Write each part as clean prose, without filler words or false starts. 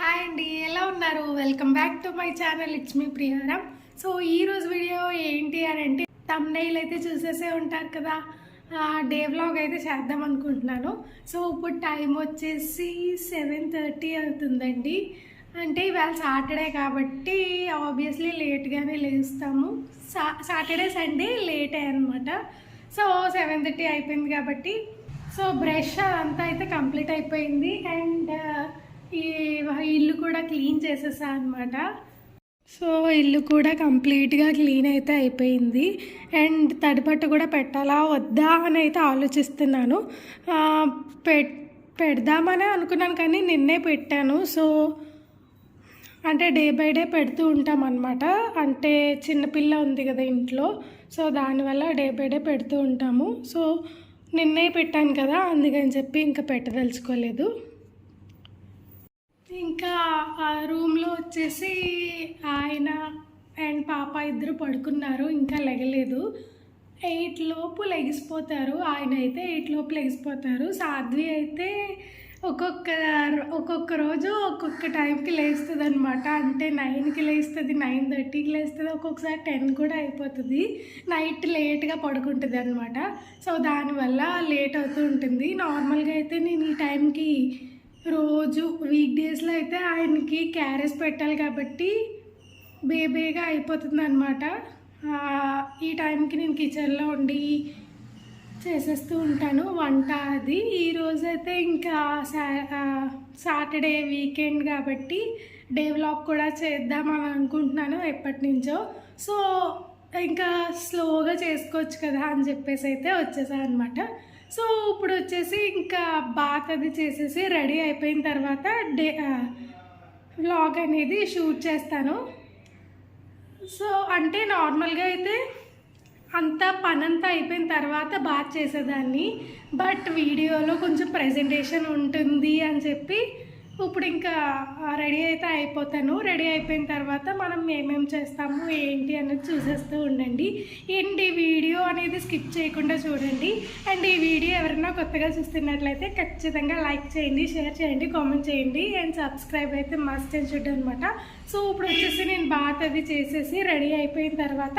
Hi అండి, ఎలా ఉన్నారు? Welcome back to my channel. It's me Priyaram. So ఈరోజు వీడియో ఏంటి అని అంటే, థంబ్నెయిల్ అయితే చూసేసే ఉంటారు కదా. డే వ్లాగ్ అయితే చేద్దాం అనుకుంటున్నాను. సో ఇప్పుడు టైం వచ్చేసి 7:30 అవుతుందండి. అంటే ఇవాళ సాటర్డే కాబట్టి ఆబ్వియస్లీ లేట్గానే లేస్తాము. సాటర్డే సండే లేటే అనమాట. సో 7:30 అయిపోయింది కాబట్టి సో బ్రష్ అదంతా అయితే కంప్లీట్ అయిపోయింది. అండ్ ఈ ఇల్లు కూడా క్లీన్ చేసేసా అనమాట. సో ఇల్లు కూడా కంప్లీట్గా క్లీన్ అయితే అయిపోయింది. అండ్ తడిపట్టు కూడా పెట్టాలా వద్దా అని అయితే ఆలోచిస్తున్నాను. పెడదామని అనుకున్నాను కానీ నిన్నే పెట్టాను. సో అంటే డే బై డే పెడుతూ ఉంటాం అన్నమాట. అంటే చిన్నపిల్ల ఉంది కదా ఇంట్లో, సో దానివల్ల డే బై డే పెడుతూ ఉంటాము. సో నిన్నే పెట్టాను కదా, అందుకని చెప్పి ఇంకా పెట్టదలుచుకోలేదు. ఇంకా రూమ్లో వచ్చేసి ఆయన అండ్ పాప ఇద్దరు పడుకున్నారు, ఇంకా లెగలేదు. 8 లోపు లెగిసిపోతారు. ఆయన అయితే 8 లోపు లెగిసిపోతారు. సాధ్వి అయితే ఒక్కొక్క రోజు ఒక్కొక్క టైంకి లేస్తుంది అనమాట. అంటే 9కి లేస్తుంది, 9:30కి లేస్తుంది, ఒక్కొక్కసారి 10 కూడా అయిపోతుంది. నైట్ లేట్గా పడుకుంటుంది అనమాట. సో దానివల్ల లేట్ అవుతూ ఉంటుంది. నార్మల్గా అయితే నేను ఈ టైంకి రోజు వీక్ డేస్లో అయితే ఆయనకి క్యారేజ్ పెట్టాలి కాబట్టి బేబీగా అయిపోతుంది అనమాట. ఈ టైంకి నేను కిచెన్లో ఉండి చేసేస్తూ ఉంటాను వంట అది. ఈరోజైతే ఇంకా సాటర్డే వీకెండ్ కాబట్టి డే వ్లాగ్ కూడా చేద్దామని అనుకుంటున్నాను ఎప్పటి నుంచో. సో ఇంకా స్లోగా చేసుకోవచ్చు కదా అని చెప్పేసి అయితే వచ్చేసాను అనమాట. సో ఇప్పుడు వచ్చేసి ఇంకా బాత్ అది చేసేసి రెడీ అయిపోయిన తర్వాత వ్లాగ్ అనేది షూట్ చేస్తాను. సో అంటే నార్మల్గా అయితే అంతా పనంతా అయిపోయిన తర్వాత బాత్ చేసేదాన్ని, బట్ వీడియోలో కొంచెం ప్రెజెంటేషన్ ఉంటుంది అని చెప్పి ఇప్పుడు ఇంకా రెడీ అయితే అయిపోతాను. రెడీ అయిపోయిన తర్వాత మనం ఏమేమి చేస్తాము ఏంటి అనేది చూసేస్తూ ఉండండి. ఏంటి వీడియో అనేది స్కిప్ చేయకుండా చూడండి. అండ్ ఈ వీడియో ఎవరైనా కొత్తగా చూస్తున్నట్లయితే ఖచ్చితంగా లైక్ చేయండి, షేర్ చేయండి, కామెంట్ చేయండి అండ్ సబ్స్క్రైబ్ అయితే మస్ట్ అని చూడండి అనమాట. సో ఇప్పుడు వచ్చేసి నేను బాత్ అది చేసేసి రెడీ అయిపోయిన తర్వాత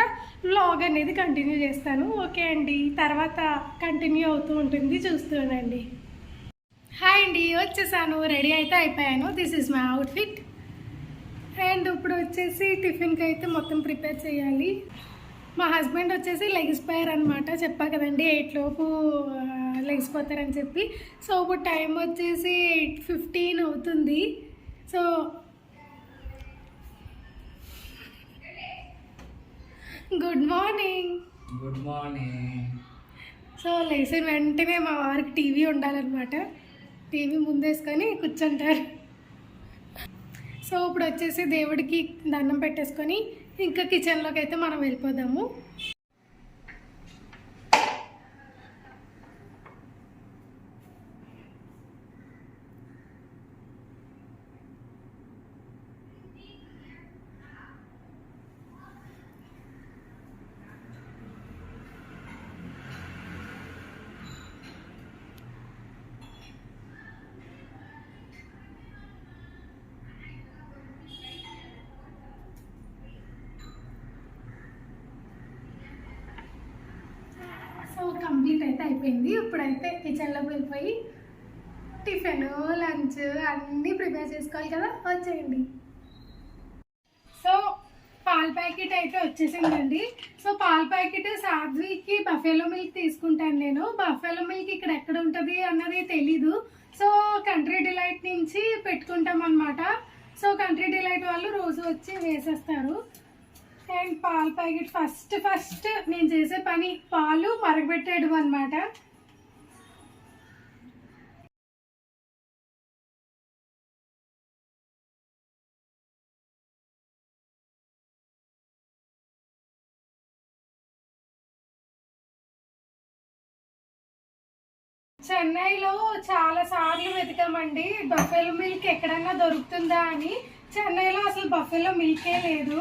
వ్లాగ్ అనేది కంటిన్యూ చేస్తాను. ఓకే అండి, తర్వాత కంటిన్యూ అవుతూ ఉంటుంది, చూస్తూ ఉండండి. హాయ్ అండి, వచ్చేసాను, రెడీ అయితే అయిపోయాను. This is my outfit. And ఇప్పుడు వచ్చేసి టిఫిన్కి అయితే మొత్తం ప్రిపేర్ చేయాలి. మా హస్బెండ్ వచ్చేసి లెగిసిపోయారు అనమాట. చెప్పా కదండి 8 లోపు లెగిసిపోతారని చెప్పి. సో ఇప్పుడు టైం వచ్చేసి 8:15 అవుతుంది. So good morning. Good morning. So లేచిన వెంటనే మా వారికి టీవీ ఉండాలన్నమాట. టీవీ ముందేసుకొని కూర్చుంటారు. సో ఇప్పుడు వచ్చేసి దేవుడికి దండం పెట్టేసుకొని ఇంకా కిచెన్లోకి అయితే మనం వెళ్ళిపోదాము. సో కంప్లీట్ అయితే అయిపోయింది. ఇప్పుడైతే కిచెన్లోకి వెళ్ళిపోయి టిఫిన్ లంచ్ అన్నీ ప్రిపేర్ చేసుకోవాలి కదా, వచ్చేయండి. సో పాల ప్యాకెట్ అయితే వచ్చేసిందండి. సో పాల ప్యాకెట్ సాధ్వికి బఫెలో మిల్క్ తీసుకుంటాను నేను. బఫెలో మిల్క్ ఇక్కడ ఎక్కడ ఉంటుంది అన్నది తెలీదు. సో కంట్రీ డిలైట్ నుంచి పెట్టుకుంటాం అనమాట. సో కంట్రీ డిలైట్ వాళ్ళు రోజు వచ్చి వేసేస్తారు. అండ్ పాల ప్యాకెట్ ఫస్ట్ నేను చేసే పని పాలు మరగబెట్టేయడం అనమాట. చెన్నైలో చాలా సార్లు వెతికామండి బఫెలో మిల్క్ ఎక్కడన్నా దొరుకుతుందా అని. చెన్నైలో అసలు బఫెలో మిల్కే లేదు.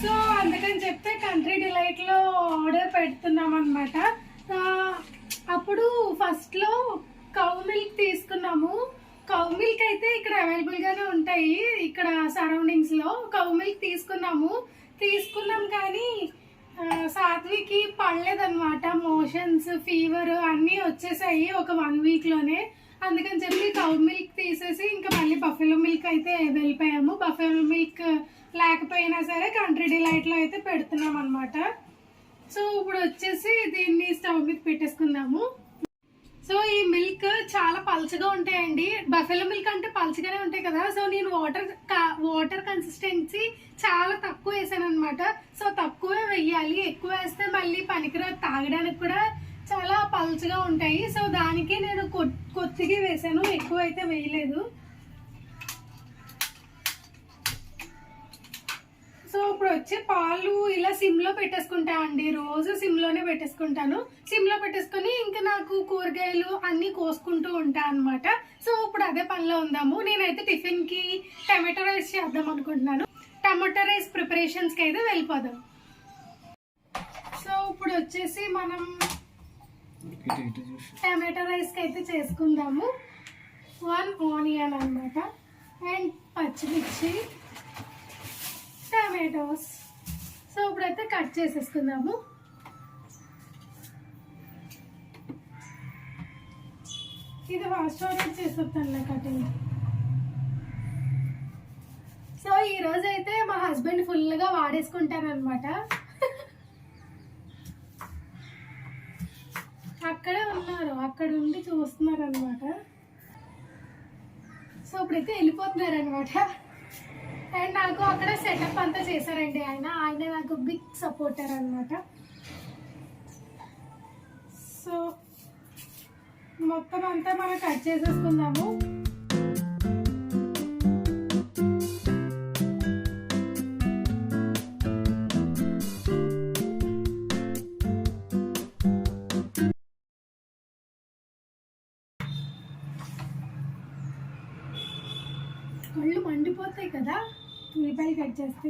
సో అందుకని చెప్తే కంట్రీ డిలైట్లో ఆర్డర్ పెడుతున్నాం అనమాట. అప్పుడు ఫస్ట్లో కౌ మిల్క్ తీసుకున్నాము. కౌ మిల్క్ అయితే ఇక్కడ అవైలబుల్గానే ఉంటాయి ఇక్కడ సరౌండింగ్స్లో. కౌ మిల్క్ తీసుకున్నాం కానీ సాత్వికి పడలేదన్నమాట. మోషన్స్, ఫీవర్ అన్నీ వచ్చేసాయి ఒక 1 వీక్లోనే. అందుకని చెప్పి కౌ మిల్క్ తీసేసి ఇంకా మళ్ళీ బఫెలో మిల్క్ అయితే వెళ్ళిపోయాము. బఫెలో మిల్క్ లేకపోయినా సరే కంట్రీ డిలైట్లో అయితే పెడుతున్నాం అనమాట. సో ఇప్పుడు వచ్చేసి దీన్ని స్టవ్ మీద పెట్టేసుకుందాము. సో ఈ మిల్క్ చాలా పల్చగా ఉంటాయండి. బఫెలో మిల్క్ అంటే పల్చగానే ఉంటాయి కదా. సో నేను వాటర్ కన్సిస్టెన్సీ చాలా తక్కువ వేసాను అనమాట. సో తక్కువే వెయ్యాలి, ఎక్కువ వేస్తే మళ్ళీ పనికిరాదు, తాగడానికి కూడా చాలా పల్చగా ఉంటాయి. సో దానికి నేను కొద్దిగా వేసాను, ఎక్కువ అయితే వేయలేదు. సో ఇప్పుడు వచ్చి పాలు ఇలా సిమ్లో పెట్టేసుకుంటామండి. రోజు సిమ్లోనే పెట్టేసుకుంటాను. సిమ్లో పెట్టేసుకొని ఇంకా నాకు కూరగాయలు అన్నీ కోసుకుంటూ ఉంటాను అనమాట. సో ఇప్పుడు అదే పనిలో ఉందాము. నేనైతే టిఫిన్కి టమాటో రైస్ చేద్దాం అనుకుంటున్నాను. టమాటో రైస్ ప్రిపరేషన్స్కి అయితే వెళ్ళిపోదాం. సో ఇప్పుడు వచ్చేసి మనం టమాటో రైస్కి అయితే చేసుకుందాము. 1 ఆనియన్ అనమాట, అండ్ పచ్చిమిర్చి, టమాటోస్. సో ఇప్పుడైతే కట్ చేసేసుకుందాము. ఇది ఫాస్ట్ ఫార్వర్డ్ చేసేస్తాను కటింగ్. సో ఈరోజు అయితే మా హస్బెండ్ ఫుల్గా వాడేసుకుంటారనమాట. అక్కడే ఉన్నారు, అక్కడ ఉండి చూస్తున్నారు అనమాట. సో ఇప్పుడైతే వెళ్ళిపోతున్నారు అనమాట. అండ్ నాకు అక్కడ సెటప్ అంతా చేశారండి ఆయన నాకు బిగ్ సపోర్టర్ అనమాట. సో మొత్తం అంతా మనం కట్ చేసేసుకుందాము. కళ్ళు మండిపోతాయి కదా ఉల్లిపాయలు కట్ చేస్తే.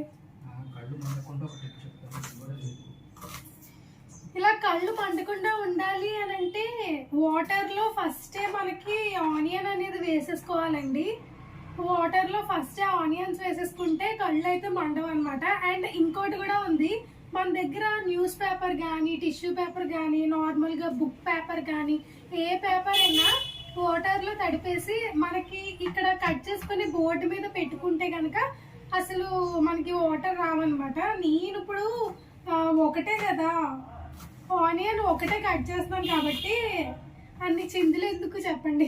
ఇలా కళ్ళు మండకుండా ఉండాలి అని అంటే వాటర్లో ఫస్టే మనకి ఆనియన్ అనేది వేసేసుకోవాలండి. వాటర్లో ఫస్టే ఆనియన్స్ వేసేసుకుంటే కళ్ళు అయితే మండవు అనమాట. అండ్ ఇంకోటి కూడా ఉంది, మన దగ్గర న్యూస్ పేపర్ కానీ, టిష్యూ పేపర్ కానీ, నార్మల్గా బుక్ పేపర్ కానీ, ఏ పేపర్ అయినా వాటర్లో తడిపేసి మనకి ఇక్కడ కట్ చేసుకుని బోర్డు మీద పెట్టుకుంటే కనుక అసలు మనకి వాటర్ రావన్నమాట. నేను ఇప్పుడు ఒకటే కదా ఆనియన్ ఒకటే కట్ చేస్తున్నాను కాబట్టి అన్ని చిందులు ఎందుకు చెప్పండి,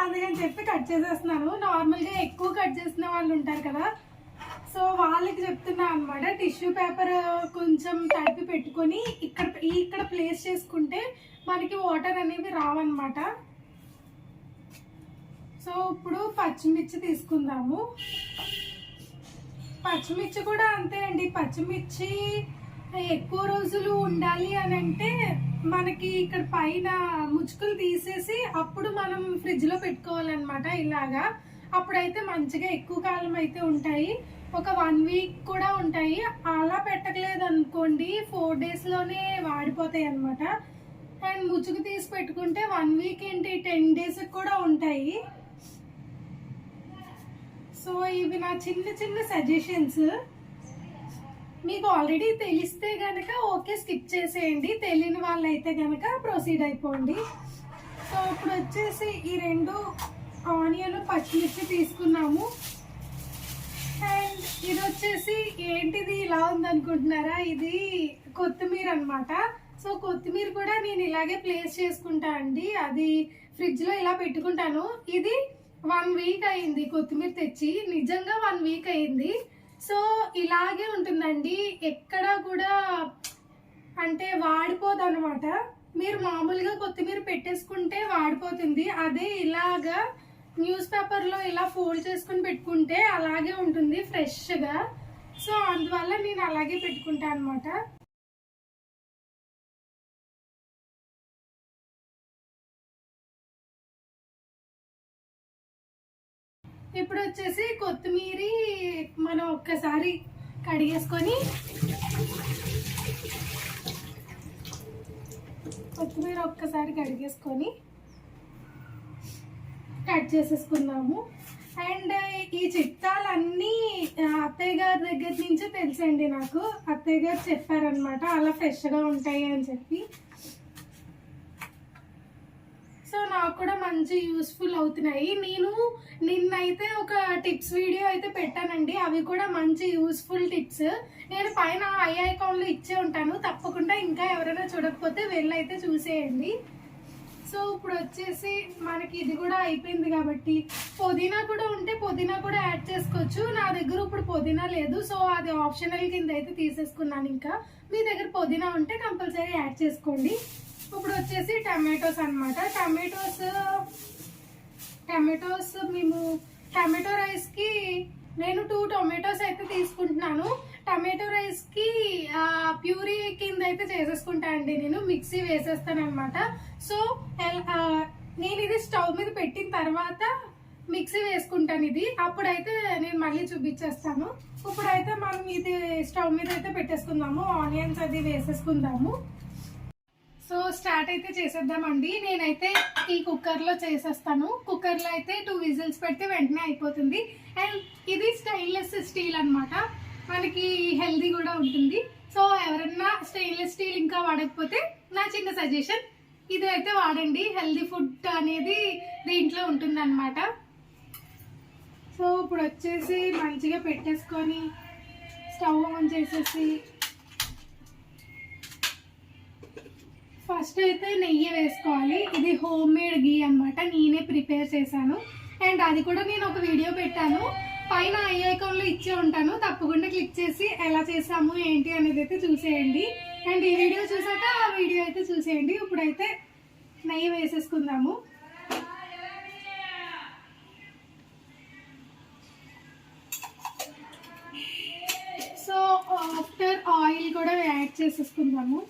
అందుకని చెప్పి కట్ చేసేస్తున్నాను. నార్మల్గా ఎక్కువ కట్ చేసిన వాళ్ళు ఉంటారు కదా, సో వాళ్ళకి చెప్తున్నా అనమాట. టిష్యూ పేపర్ కొంచెం తడిపి పెట్టుకొని ఇక్కడ ప్లేస్ చేసుకుంటే మనకి వాటర్ అనేవి రావన్నమాట. సో ఇప్పుడు పచ్చిమిర్చి తీసుకుందాము. పచ్చిమిర్చి కూడా అంతే అండి. పచ్చిమిర్చి ఎక్కువ రోజులు ఉండాలి అని అంటే మనకి ఇక్కడ పైన ముచ్చుకులు తీసేసి అప్పుడు మనం ఫ్రిడ్జ్లో పెట్టుకోవాలన్నమాట. ఇలాగా అప్పుడైతే మంచిగా ఎక్కువ కాలం అయితే ఉంటాయి, ఒక 1 వీక్ కూడా ఉంటాయి. అలా పెట్టలేదు అనుకోండి 4 డేస్లోనే వాడిపోతాయి అన్నమాట. అండ్ ముచ్చుకు తీసి పెట్టుకుంటే 1 వీక్ ఏంటి 10 డేస్కి కూడా ఉంటాయి. సో ఇవి నా చిన్న చిన్న సజెషన్స్. మీకు ఆల్రెడీ తెలిస్తే కనుక ఓకే స్కిప్ చేసేయండి, తెలియని వాళ్ళు అయితే కనుక ప్రొసీడ్ అయిపోండి. సో ఇప్పుడు వచ్చేసి ఈ 2 ఆనియన్ పచ్చిమిర్చి తీసుకున్నాము. అండ్ ఇది వచ్చేసి ఏంటిది ఇలా ఉందనుకుంటున్నారా, ఇది కొత్తిమీర అనమాట. సో కొత్తిమీర కూడా నేను ఇలాగే ప్లేస్ చేసుకుంటా అండి, అది ఫ్రిడ్జ్లో ఇలా పెట్టుకుంటాను. ఇది 1 వీక్ అయింది కొత్తిమీర తెచ్చి, నిజంగా 1 వీక్ అయింది. సో ఇలాగే ఉంటుందండి, ఎక్కడ కూడా అంటే వాడిపోదు అనమాట. మీరు మామూలుగా కొత్తిమీర పెట్టేసుకుంటే వాడిపోతుంది, అదే ఇలాగా న్యూస్ పేపర్లో ఇలా ఫోల్డ్ చేసుకుని పెట్టుకుంటే అలాగే ఉంటుంది ఫ్రెష్గా. సో అందువల్ల నేను అలాగే పెట్టుకుంటాను అనమాట. ఇప్పుడు వచ్చేసి కొత్తిమీర మనం ఒక్కసారి కడిగేసుకొని కట్ చేసేసుకుందాము. అండ్ ఈ చిట్కాలన్నీ అత్తయ్య గారి దగ్గర నుంచి తెలుసండి నాకు. అత్తయ్య గారు చెప్పారనమాట అలా ఫ్రెష్గా ఉంటాయి అని చెప్పి. సో నాకు కూడా మంచి యూస్ఫుల్ అవుతున్నాయి. నేను నిన్నైతే ఒక టిప్స్ వీడియో అయితే పెట్టానండి, అవి కూడా మంచి యూస్ఫుల్ టిప్స్. నేను పైన ఐకాన్లో ఇచ్చే ఉంటాను, తప్పకుండా ఇంకా ఎవరైనా చూడకపోతే వెళ్ళైతే చూసేయండి. సో ఇప్పుడు వచ్చేసి మనకి ఇది కూడా అయిపోయింది కాబట్టి పుదీనా కూడా ఉంటే పుదీనా కూడా యాడ్ చేసుకోవచ్చు. నా దగ్గర ఇప్పుడు పుదీనా లేదు, సో అది ఆప్షనల్ కింద అయితే తీసేసుకున్నాను. ఇంకా మీ దగ్గర పుదీనా ఉంటే కంపల్సరీ యాడ్ చేసుకోండి. ఇప్పుడు వచ్చేసి టమాటోస్ అనమాట. టమాటోస్ మేము టమాటో రైస్కి నేను 2 టొమాటోస్ అయితే తీసుకుంటున్నాను. టమాటో రైస్కి ప్యూరీ కింద అయితే చేసేసుకుంటా అండి, నేను మిక్సీ వేసేస్తాను అనమాట. సో నేను ఇది స్టవ్ మీద పెట్టిన తర్వాత మిక్సీ వేసుకుంటాను ఇది, అప్పుడైతే నేను మళ్ళీ చూపించేస్తాను. ఇప్పుడైతే మనం ఇది స్టవ్ మీద అయితే పెట్టేసుకుందాము, ఆనియన్స్ అది వేసేసుకుందాము. సో స్టార్ట్ అయితే చేసేద్దామండి. నేనైతే ఈ కుక్కర్లో చేసేస్తాను. కుక్కర్లో అయితే 2 విజిల్స్ పెడితే వెంటనే అయిపోతుంది. అండ్ ఇది స్టెయిన్లెస్ స్టీల్ అనమాట, మనకి హెల్దీ కూడా ఉంటుంది. సో ఎవరన్నా స్టెయిన్లెస్ స్టీల్ ఇంకా వాడకపోతే నా చిన్న సజెషన్ ఇది అయితే వాడండి, హెల్దీ ఫుడ్ అనేది దీంట్లో ఉంటుంది అనమాట. సో ఇప్పుడు వచ్చేసి మంచిగా పెట్టేసుకొని స్టవ్ ఆన్ చేసేసి ఫస్ట్ అయితే నెయ్యి వేసుకోవాలి. ఇది హోమ్ మేడ్ గీ అనమాట, నేనే ప్రిపేర్ చేశాను. అండ్ అది కూడా నేను ఒక వీడియో పెట్టాను, పైన ఐకాన్లో ఇచ్చే ఉంటాను, తప్పకుండా క్లిక్ చేసి ఎలా చేసాము ఏంటి అనేది అయితే చూసేయండి. అండ్ ఈ వీడియో చూసాక ఆ వీడియో అయితే చూసేయండి. ఇప్పుడైతే నెయ్యి వేసేసుకుందాము. సో ఆఫ్టర్ ఆయిల్ కూడా యాడ్ చేసేసుకుందాము.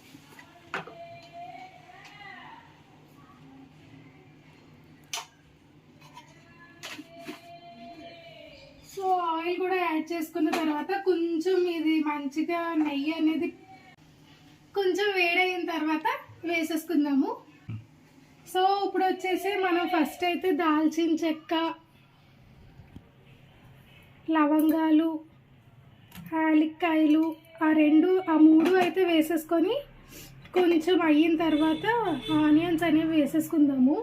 సో ఆయిల్ కూడా యాడ్ చేసుకున్న తర్వాత కొంచెం ఇది మంచిగా నెయ్యి అనేది కొంచెం వేడైన తర్వాత వేసేసుకుందాము. సో ఇప్పుడు వచ్చేసి మనం ఫస్ట్ అయితే దాల్చిన చెక్క, లవంగాలు, యాలక్కాయలు ఆ 3 అయితే వేసేసుకొని కొంచెం అయిన తర్వాత ఆనియన్స్ అనేవి వేసేసుకుందాము.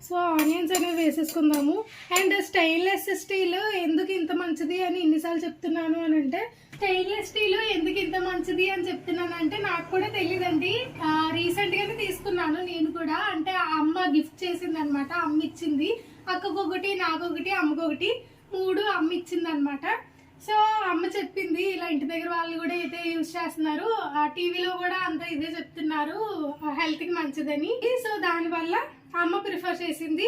సో ఆనియన్స్ అనేవి వేసేసుకుందాము. అండ్ స్టెయిన్లెస్ స్టీల్ ఎందుకు ఇంత మంచిది అని ఎన్నిసార్లు చెప్తున్నాను అని అంటే, స్టెయిన్లెస్ స్టీల్ ఎందుకు ఇంత మంచిది అని చెప్తున్నాను అంటే నాకు కూడా తెలియదండి. రీసెంట్గానే తీసుకున్నాను నేను కూడా, అంటే అమ్మ గిఫ్ట్ చేసింది అనమాట. అమ్మ ఇచ్చింది, అక్కకొకటి, నాకొకటి, అమ్మకొకటి, 3 అమ్మ ఇచ్చింది అనమాట. సో అమ్మ చెప్పింది ఇలా ఇంటి దగ్గర వాళ్ళు కూడా అయితే యూజ్ చేస్తున్నారు, టీవీలో కూడా అంతా ఇదే చెప్తున్నారు హెల్త్కి మంచిదని. సో దానివల్ల అమ్మ ప్రిఫర్ చేసింది,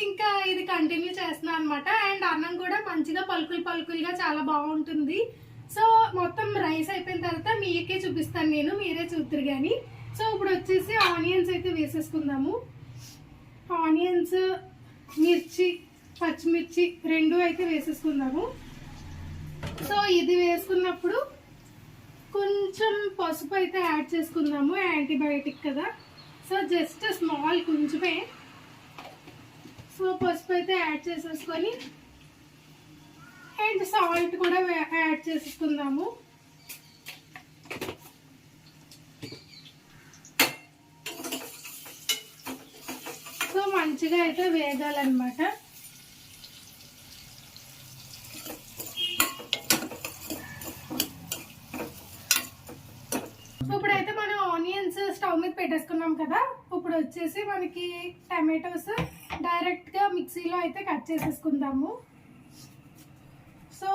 ఇంకా ఇది కంటిన్యూ చేస్తున్నాను అనమాట. అండ్ అన్నం కూడా మంచిగా పలుకులుగా చాలా బాగుంటుంది. సో మొత్తం రైస్ అయిపోయిన తర్వాత మీకే చూపిస్తాను నేను, మీరే చూద్దరు కానీ. సో ఇప్పుడు వచ్చేసి ఆనియన్స్ అయితే వేసేసుకుందాము. ఆనియన్స్, మిర్చి, పచ్చిమిర్చి 2 అయితే వేసేసుకుందాము. సో ఇది వేసుకున్నప్పుడు కొంచెం పసుపు అయితే యాడ్ చేసుకుందాము, యాంటీబయాటిక్ కదా. సో జస్ట్ స్మాల్ కొంచెమే. సో పసుపు అయితే యాడ్ చేసేసుకొని అండ్ సాల్ట్ కూడా యాడ్ చేసేసుకుందాము. సో మంచిగా అయితే వేగాలన్నమాట. ఇప్పుడైతే మనం ఆనియన్స్ స్టవ్ మీద పెట్టేసుకున్నాం కదా. ఇప్పుడు వచ్చేసి మనకి టమాటోస్ డైరెక్ట్గా మిక్సీలో అయితే కట్ చేసేసుకుందాము. సో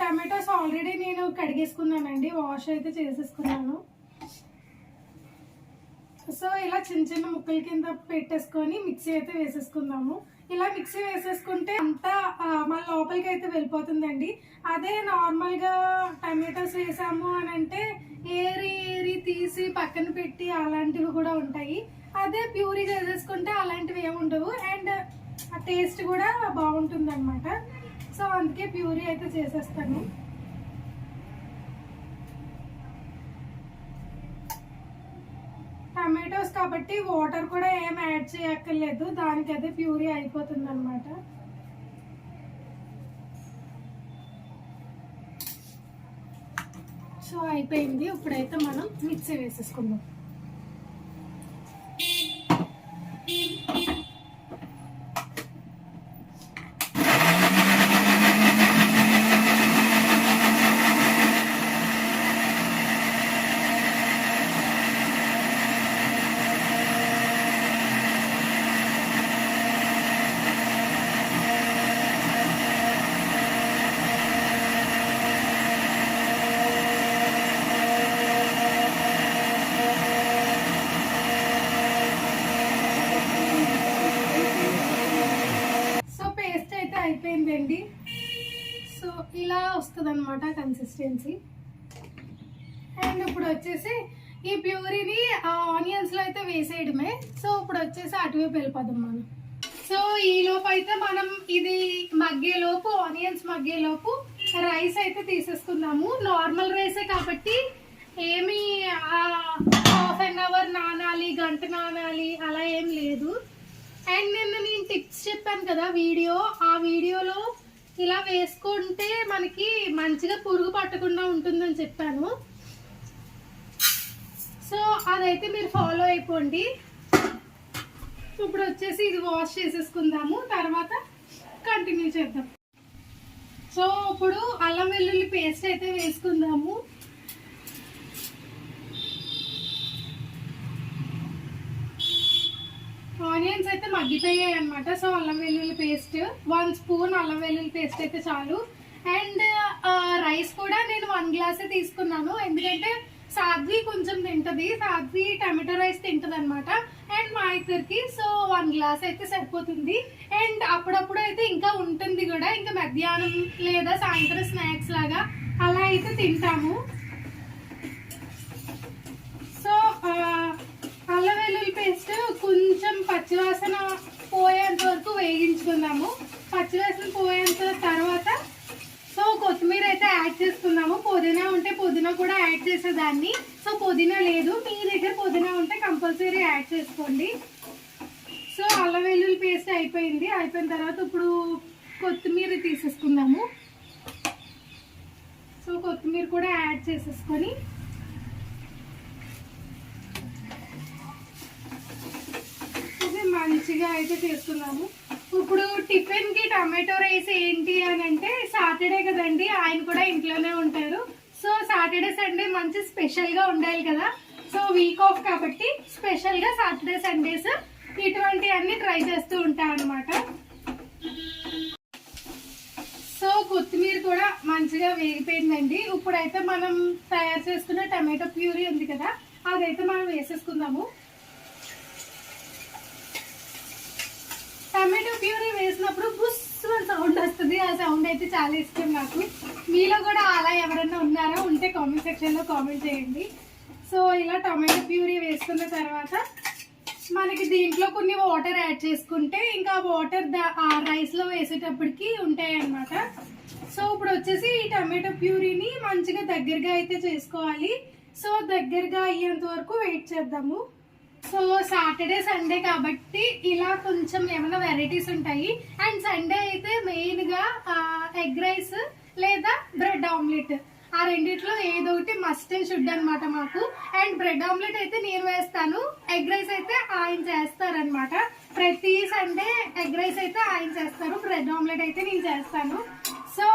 టమాటోస్ ఆల్రెడీ నేను కడిగేసుకున్నానండి, వాష్ అయితే చేసేసుకున్నాను. సో ఇలా చిన్న ముక్కల కింద పెట్టేసుకొని మిక్సీ అయితే వేసేసుకుందాము. ఇలా మిక్సీ వేసేసుకుంటే అంతా మన లోపలికి అయితే వెళ్ళిపోతుందండి. అదే నార్మల్గా టమాటోస్ వేసాము అని అంటే ఏరి తీసి పక్కన పెట్టి అలాంటివి కూడా ఉంటాయి. అదే ప్యూరీ చేసేసుకుంటే అలాంటివి ఏమి ఉండవు, అండ్ ఆ టేస్ట్ కూడా బాగుంటుంది అనమాట. సో అందుకే ప్యూరీ అయితే చేసేస్తాను. టమాటోస్ కాబట్టి వాటర్ కూడా ఏం యాడ్ చేయక్కర్లేదు, దానికి అదే ప్యూరీ అయిపోతుంది అనమాట. సో అయిపోయింది. ఇప్పుడైతే మనం మిక్సీ వేసేసుకుందాం. అయిపోయిందండి. సో ఇలా వస్తుంది అనమాట కన్సిస్టెన్సీ. అండ్ ఇప్పుడు వచ్చేసి ఈ ప్యూరీని ఆనియన్స్లో అయితే వేసేయడమే. సో ఇప్పుడు వచ్చేసి అటువైపు వెళ్ళిపోదాం మనం. సో ఈ లోపు అయితే మనం ఇది మగ్గేలోపు, ఆనియన్స్ మగ్గేలోపు రైస్ అయితే తీసేసుకుందాము. నార్మల్ రైసే కాబట్టి ఏమి హాఫ్ అన్ అవర్ నానాలి, గంట నానాలి అలా ఏం లేదు. అండ్ నిన్న నేను టిప్స్ చెప్పాను కదా ఆ వీడియోలో ఇలా వేసుకుంటే మనకి మంచిగా పురుగు పట్టకుండా ఉంటుందని చెప్పాను. సో అదైతే మీరు ఫాలో అయిపోండి. ఇప్పుడు వచ్చేసి ఇది వాష్ చేసేసుకుందాము, తర్వాత కంటిన్యూ చేద్దాం. సో ఇప్పుడు అల్లం వెల్లుల్లి పేస్ట్ అయితే వేసుకుందాము. ఆనియన్స్ అయితే మగ్గిపోయాయి అనమాట. సో అల్లం వెల్లుల్లి పేస్ట్ 1 స్పూన్ అల్లం వెల్లుల్లి పేస్ట్ అయితే చాలు. అండ్ రైస్ కూడా నేను 1 గ్లాసే తీసుకున్నాను, ఎందుకంటే సాధ్వి కొంచెం తింటది, సాధ్వి టమాటో రైస్ తింటది అనమాట. అండ్ మా ఇద్దరికి సో 1 గ్లాస్ అయితే సరిపోతుంది. అండ్ అప్పుడప్పుడు అయితే ఇంకా ఉంటుంది కూడా, ఇంకా మధ్యాహ్నం లేదా సాయంత్రం స్నాక్స్ లాగా అలా అయితే తింటాము. సో అల్లం వెల్లుల్లి పేస్ట్ కొంచెం పచ్చివాసన పోయేంత వరకు వేగించుకుందాము. పచ్చివాసన పోయేంత తర్వాత సో కొత్తిమీర అయితే యాడ్ చేసుకుందాము. పుదీనా ఉంటే పుదీనా కూడా యాడ్ చేసేదాన్ని. సో పుదీనా లేదు, మీ దగ్గర పుదీనా ఉంటే కంపల్సరీ యాడ్ చేసుకోండి. సో అల్లం వెల్లుల్లి పేస్ట్ అయిపోయింది. అయిపోయిన తర్వాత ఇప్పుడు కొత్తిమీర తీసేసుకుందాము. సో కొత్తిమీర కూడా యాడ్ చేసేసుకొని మంచిగా అయితే చేసుకున్నాము. ఇప్పుడు టిఫిన్ కి టమాటో రైస్ ఏంటి అని అంటే సాటర్డే కదండి, ఆయన కూడా ఇంట్లోనే ఉంటారు. సో సాటర్డే సండే మంచి స్పెషల్ గా ఉండాలి కదా. సో వీక్ ఆఫ్ కాబట్టి స్పెషల్ గా సాటర్డే సండేస్ ఇటువంటి అన్ని ట్రై చేస్తూ ఉంటాం అనమాట. సో కొత్తిమీర కూడా మంచిగా వేగిపోయిందండి. ఇప్పుడైతే మనం తయారు చేసుకున్న టమాటో ప్యూరీ ఉంది కదా, అదైతే మనం వేసేసుకుందాము. టమాటో ప్యూరీ వేసినప్పుడు బుస్ సౌండ్ వస్తుంది, ఆ సౌండ్ అయితే చాలా ఇష్టం నాకు. మీలో కూడా అలా ఎవరైనా ఉన్నారా ఉంటే కామెంట్ సెక్షన్లో కామెంట్ చేయండి. సో ఇలా టమాటో ప్యూరీ వేసుకున్న తర్వాత మనకి దీంట్లో కొన్ని వాటర్ యాడ్ చేసుకుంటే ఇంకా వాటర్ ఆ రైస్లో వేసేటప్పటికి ఉంటాయి అన్నమాట. సో ఇప్పుడు వచ్చేసి ఈ టమాటో ప్యూరీని మంచిగా దగ్గరగా అయితే చేసుకోవాలి. సో దగ్గరగా అయ్యేంత వరకు వెయిట్ చేద్దాము. సో సాటర్డే సండే కాబట్టి ఇలా కొంచెం ఏమైనా వెరైటీస్ ఉంటాయి. అండ్ సండే అయితే మెయిన్గా ఎగ్ రైస్ లేదా బ్రెడ్ ఆమ్లెట్, ఆ రెండిట్లో ఏదో ఒకటి మస్ట్ అండ్ షుడ్ అనమాట మాకు. అండ్ బ్రెడ్ ఆమ్లెట్ అయితే నేను వేస్తాను, ఎగ్ రైస్ అయితే ఆయన చేస్తారనమాట. ప్రతి సండే ఎగ్ రైస్ అయితే ఆయన చేస్తారు, బ్రెడ్ ఆమ్లెట్ అయితే నేను చేస్తాను. సో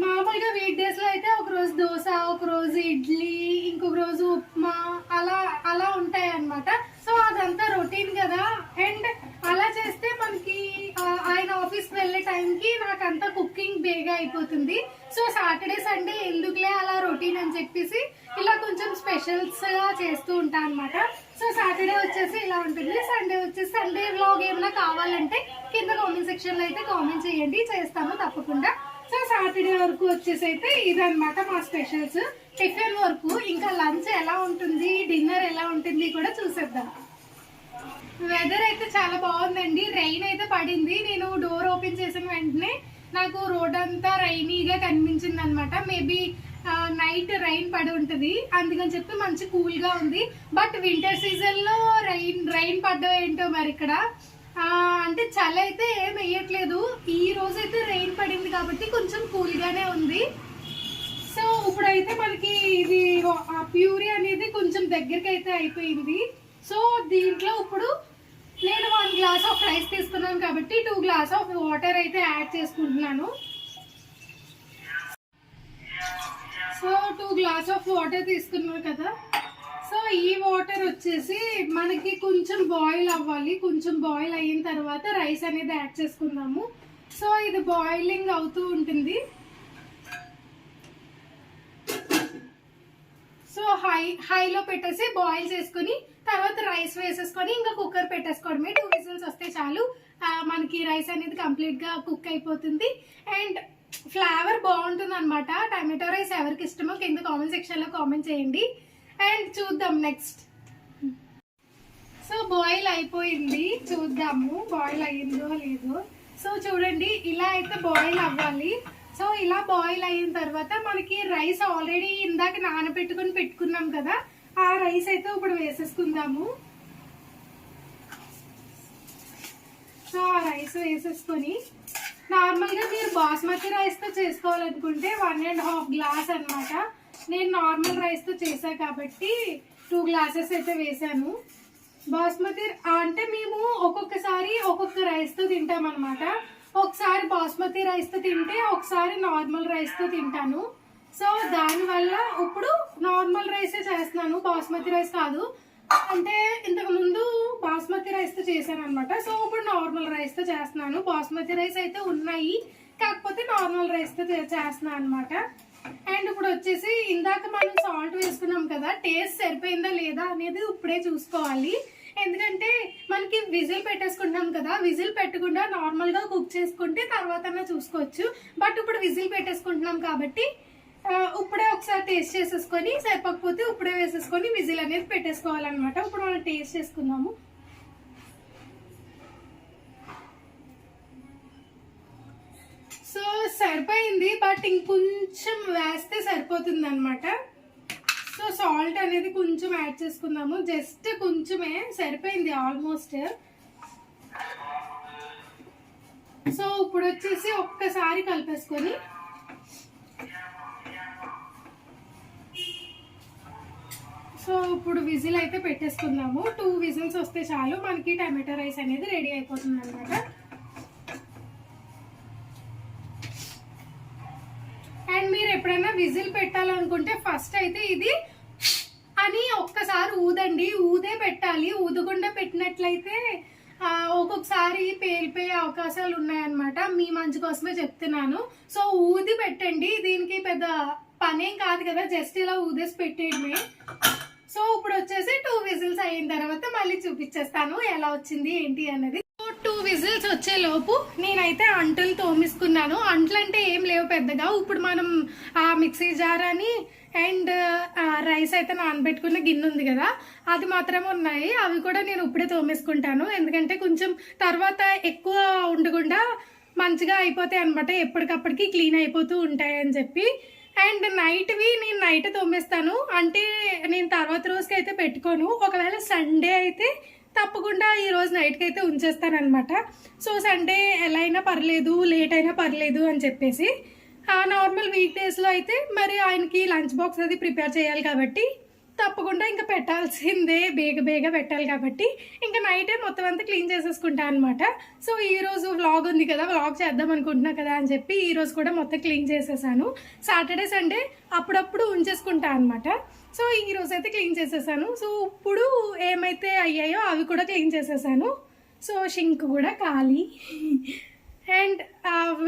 మామూలుగా వీక్ డేస్ లో అయితే ఒక రోజు దోశ, ఒక రోజు ఇడ్లీ, ఇంకొక రోజు ఉప్మా అలా ఉంటాయి అన్నమాట. సో అదంతా రొటీన్ కదా. అండ్ అలా చేస్తే మనకి ఆయన ఆఫీస్కి వెళ్ళే టైంకి నాకంతా కుకింగ్ బేగా అయిపోతుంది. సో సాటర్డే సండే ఎందుకులే అలా రొటీన్ అని చెప్పేసి ఇలా కొంచెం స్పెషల్స్ గా చేస్తూ ఉంటాను అనమాట. సో సాటర్డే వచ్చేసి ఇలా ఉంటుంది, సండే వచ్చేసి సండే వ్లాగ్ ఏమైనా కావాలంటే కింద కామెంట్ సెక్షన్ లో అయితే కామెంట్ చేయండి, చేస్తాను తప్పకుండా. సో సాటర్డే వరకు వచ్చేసి అయితే ఇదన్నమాట మా స్పెషల్స్. టిఫిన్ వరకు ఇంకా లంచ్ ఎలా ఉంటుంది, డిన్నర్ ఎలా ఉంటుంది కూడా చూసేద్దాం. వెదర్ అయితే చాలా బాగుందండి, రెయిన్ అయితే పడింది. నేను డోర్ ఓపెన్ చేసిన వెంటనే నాకు రోడ్ అంతా రైనీగా కనిపించింది అనమాట. మేబీ నైట్ రైన్ పడి ఉంటుంది, అందుకని చెప్పి మంచి కూల్గా ఉంది. బట్ వింటర్ సీజన్లో రైన్ పడ్డం ఏంటో మరి ఇక్కడ అంటే చలి అయితే ఏం వేయట్లేదు. ఈ రోజు అయితే రైన్ పడింది కాబట్టి కొంచెం కూల్గానే ఉంది. సో ఇప్పుడైతే మనకి ఇది ప్యూరీ అనేది కొంచెం దగ్గరికి అయితే అయిపోయింది. సో దీంట్లో ఇప్పుడు నేను 1 గ్లాస్ ఆఫ్ రైస్ తీసుకున్నాను కాబట్టి 2 గ్లాస్ ఆఫ్ వాటర్ అయితే యాడ్ చేసుకుంటున్నాను. సో 2 గ్లాస్ ఆఫ్ వాటర్ తీసుకున్నాను కదా. సో ఈ వాటర్ వచ్చేసి మనకి కొంచెం బాయిల్ అవ్వాలి. కొంచెం బాయిల్ అయిన తర్వాత రైస్ అనేది యాడ్ చేసుకుందాము. సో ఇది బాయిలింగ్ అవుతూ ఉంటుంది. సో హైలో పెట్టేసి బాయిల్ చేసుకుని తర్వాత రైస్ వేసేసుకొని ఇంకా కుక్కర్ పెట్టేసుకోవడమే. 2 విజిల్స్ వస్తే చాలు, మనకి రైస్ అనేది కంప్లీట్గా కుక్ అయిపోతుంది. అండ్ ఫ్లేవర్ బాగుంటుంది అనమాట. టమాటో రైస్ ఎవరికి ఇష్టమో కింద కామెంట్ సెక్షన్లో కామెంట్ చేయండి. అండ్ చూద్దాం నెక్స్ట్. సో బాయిల్ అయిపోయింది, చూద్దాము బాయిల్ అయ్యిందో లేదో. సో చూడండి, ఇలా అయితే బాయిల్ అవ్వాలి. సో ఇలా బాయిల్ అయిన తర్వాత మనకి రైస్ ఆల్రెడీ ఇందాక పెట్టుకున్నాం కదా, ఆ రైస్ అయితే ఇప్పుడు వేసేసుకుందాము. సో ఆ రైస్ వేసేసుకొని నార్మల్గా మీరు బాస్మతి రైస్తో చేసుకోవాలనుకుంటే 1.5 గ్లాస్ అనమాట. నేను నార్మల్ రైస్తో చేశాను కాబట్టి 2 గ్లాసెస్ అయితే వేసాను. బాస్మతి అంటే మేము ఒక్కొక్కసారి ఒక్కొక్క రైస్తో తింటాం అనమాట. ఒకసారి బాస్మతి రైస్తో తింటే ఒకసారి నార్మల్ రైస్తో తింటాను. సో దానివల్ల ఇప్పుడు నార్మల్ రైసే చేస్తున్నాను, బాస్మతి రైస్ కాదు. అంటే ఇంతకు ముందు బాస్మతి రైస్తో చేశాను అనమాట. సో ఇప్పుడు నార్మల్ రైస్తో చేస్తున్నాను. బాస్మతి రైస్ అయితే ఉన్నాయి, కాకపోతే నార్మల్ రైస్తో చేస్తున్నాను అనమాట. అండ్ ఇప్పుడు వచ్చేసి ఇందాక మనం సాల్ట్ వేసుకున్నాం కదా, టేస్ట్ సరిపోయిందా లేదా అనేది ఇప్పుడే చూసుకోవాలి. ఎందుకంటే మనకి విజిల్ పెట్టేసుకుంటాం కదా, విజిల్ పెట్టకుండా నార్మల్గా కుక్ చేసుకుంటే తర్వాత చూసుకోవచ్చు. బట్ ఇప్పుడు విజిల్ పెట్టేసుకుంటున్నాం కాబట్టి ఇప్పుడే ఒకసారి టేస్ట్ చేసేసుకొని సరిపోకపోతే ఇప్పుడే వేసేసుకొని విజిల్ అనేది పెట్టేసుకోవాలన్నమాట. ఇప్పుడు మనం టేస్ట్ చేసుకుందాము. సో సరిపోయింది, బట్ ఇంకొంచెం వేస్తే సరిపోతుంది అనమాట. సో సాల్ట్ అనేది కొంచెం యాడ్ చేసుకుందాము, జస్ట్ కొంచెమే, సరిపోయింది ఆల్మోస్ట్. సో ఇప్పుడు వచ్చేసి ఒక్కసారి కలిపేసుకొని సో ఇప్పుడు విజిల్ అయితే పెట్టేసుకుందాము. 2 విజిల్స్ వస్తే చాలు, మనకి టమాటో రైస్ అనేది రెడీ అయిపోతుంది అనమాట. అండ్ మీరు ఎప్పుడైనా విజిల్ పెట్టాలనుకుంటే ఫస్ట్ అయితే ఇది అని ఒక్కసారి ఊదండి, ఊదే పెట్టాలి. ఊదకుండా పెట్టినట్లయితే ఒక్కొక్కసారి పేలిపోయే అవకాశాలు ఉన్నాయన్నమాట. మీ మంచి కోసమే చెప్తున్నాను. సో ఊది పెట్టండి, దీనికి పెద్ద పనేం కాదు కదా, జస్ట్ ఇలా ఊదేసి పెట్టేయడమే. సో ఇప్పుడు వచ్చేసి 2 విజిల్స్ అయిన తర్వాత మళ్ళీ చూపించేస్తాను ఎలా వచ్చింది ఏంటి అన్నది. 2 విజిల్స్ వచ్చే లోపు నేనైతే అంటులు తోమిసుకున్నాను. అంట్లు అంటే ఏం లేవు పెద్దగా. ఇప్పుడు మనం ఆ మిక్సీ జార్ అని అండ్ రైస్ అయితే నానబెట్టుకున్న గిన్నె ఉంది కదా, అది మాత్రమే ఉన్నాయి. అవి కూడా నేను ఇప్పుడే తోమేసుకుంటాను, ఎందుకంటే కొంచెం తర్వాత ఎక్కువ ఉండకుండా మంచిగా అయిపోతాయి అనమాట, ఎప్పటికప్పటికి క్లీన్ అయిపోతూ ఉంటాయి అని చెప్పి. అండ్ నైట్వి నేను నైట్ తోమేస్తాను, అంటే నేను తర్వాత రోజుకి అయితే పెట్టుకోను. ఒకవేళ సండే అయితే తప్పకుండా ఈ రోజు నైట్కి అయితే ఉంచేస్తాను అనమాట. సో సండే ఎలా అయినా పర్లేదు, లేట్ అయినా పర్లేదు అని చెప్పేసి. నార్మల్ వీక్ డేస్లో అయితే మరి ఆయనకి లంచ్ బాక్స్ అది ప్రిపేర్ చేయాలి కాబట్టి తప్పకుండా ఇంకా పెట్టాల్సిందే, బేగ పెట్టాలి కాబట్టి ఇంకా నైటే మొత్తం అంతా క్లీన్ చేసేసుకుంటాను అనమాట. సో ఈరోజు వ్లాగ్ ఉంది కదా, వ్లాగ్ చేద్దాం అనుకుంటున్నా కదా అని చెప్పి ఈరోజు కూడా మొత్తం క్లీన్ చేసేసాను. సాటర్డే సండే అప్పుడప్పుడు ఉంచేసుకుంటాను అనమాట. సో ఈరోజు అయితే క్లీన్ చేసేసాను. సో ఇప్పుడు ఏమైతే అయ్యాయో అవి కూడా క్లీన్ చేసేసాను. సో షింక్ కూడా ఖాళీ. అండ్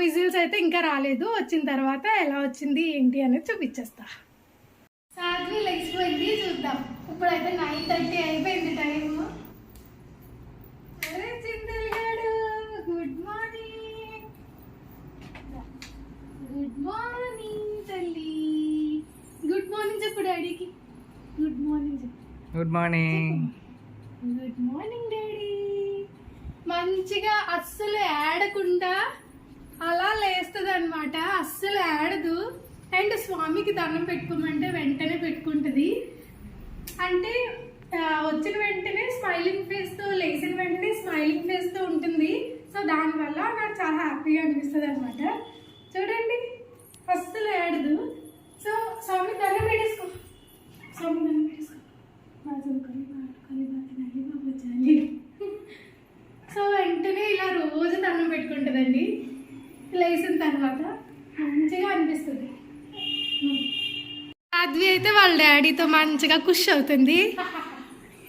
విజిల్స్ అయితే ఇంకా రాలేదు, వచ్చిన తర్వాత ఎలా వచ్చింది ఏంటి అనేది చూపించేస్తా. సాధ్వి లేచిపోయింది, చూద్దాం. ఇప్పుడైతే 9:30 అయిపోయింది టైము. అరే చింతల్గాడు, గుడ్ మార్నింగ్. గుడ్ మార్నింగ్ తల్లి, గుడ్ మార్నింగ్ చెప్పు డాడీకి. గుడ్ మార్నింగ్ చెప్పు. Good morning. Good morning daddy. మంచిగా అస్సలు ఏడకుండా అలా లేస్తుంది అనమాట, అస్సలు ఏడదు. అండ్ స్వామికి దండం పెట్టుకోమంటే వెంటనే పెట్టుకుంటుంది. అంటే వచ్చిన వెంటనే స్మైలింగ్ ఫేస్తో, లేచిన వెంటనే స్మైలింగ్ ఫేస్తో ఉంటుంది. సో దానివల్ల నాకు చాలా హ్యాపీగా అనిపిస్తుంది అనమాట. చూడండి అస్సలు ఏడదు. సో స్వామి దండం పెట్టేసుకో, స్వామి దండం పెట్టేసుకో. సో వెంటనే ఇలా రోజు దండం పెట్టుకుంటుందండి. లేచిన తర్వాత మంచిగా అనిపిస్తుంది. సాధ్వి అయితే వాళ్ళ డాడీతో మంచిగా ఖుషి అవుతుంది.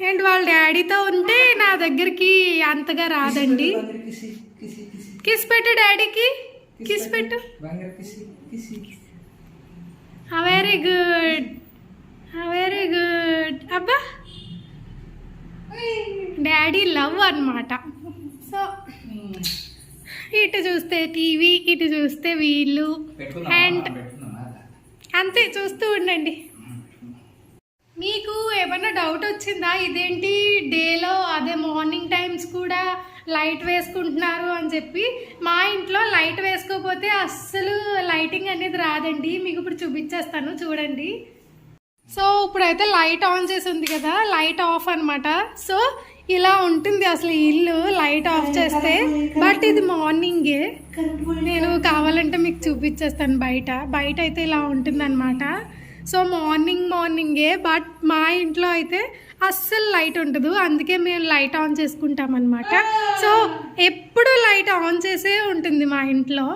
అండ్ వాళ్ళ డాడీతో ఉంటే నా దగ్గరికి అంతగా రాదండి. కిస్ పెట్టు డాడీకి, కిస్ పెట్టు. Very good, very good. అబ్బా డాడీ లవ్ అన్నమాట. సో ఇటు చూస్తే టీవీ, ఇటు చూస్తే వీళ్ళు, అండ్ అంతే చూస్తూ ఉండండి. మీకు ఏమన్నా డౌట్ వచ్చిందా, ఇదేంటి డేలో అదే మార్నింగ్ టైమ్స్ కూడా లైట్ వేసుకుంటున్నారు అని చెప్పి? మా ఇంట్లో లైట్ వేసుకోకపోతే అస్సలు లైటింగ్ అనేది రాదండి. మీకు ఇప్పుడు చూపించేస్తాను చూడండి. సో ఇప్పుడైతే లైట్ ఆన్ చేసి ఉంది కదా, లైట్ ఆఫ్ అనమాట. సో ఇలా ఉంటుంది అసలు ఇల్లు లైట్ ఆఫ్ చేస్తే. బట్ ఇది మార్నింగే, నేను కావాలంటే మీకు చూపించేస్తాను. బయట అయితే ఇలా ఉంటుంది అనమాట. సో మార్నింగే. బట్ మా ఇంట్లో అయితే అస్సలు లైట్ ఉండదు, అందుకే మేము లైట్ ఆన్ చేసుకుంటాం అనమాట. సో ఎప్పుడు లైట్ ఆన్ చేసే ఉంటుంది మా ఇంట్లో.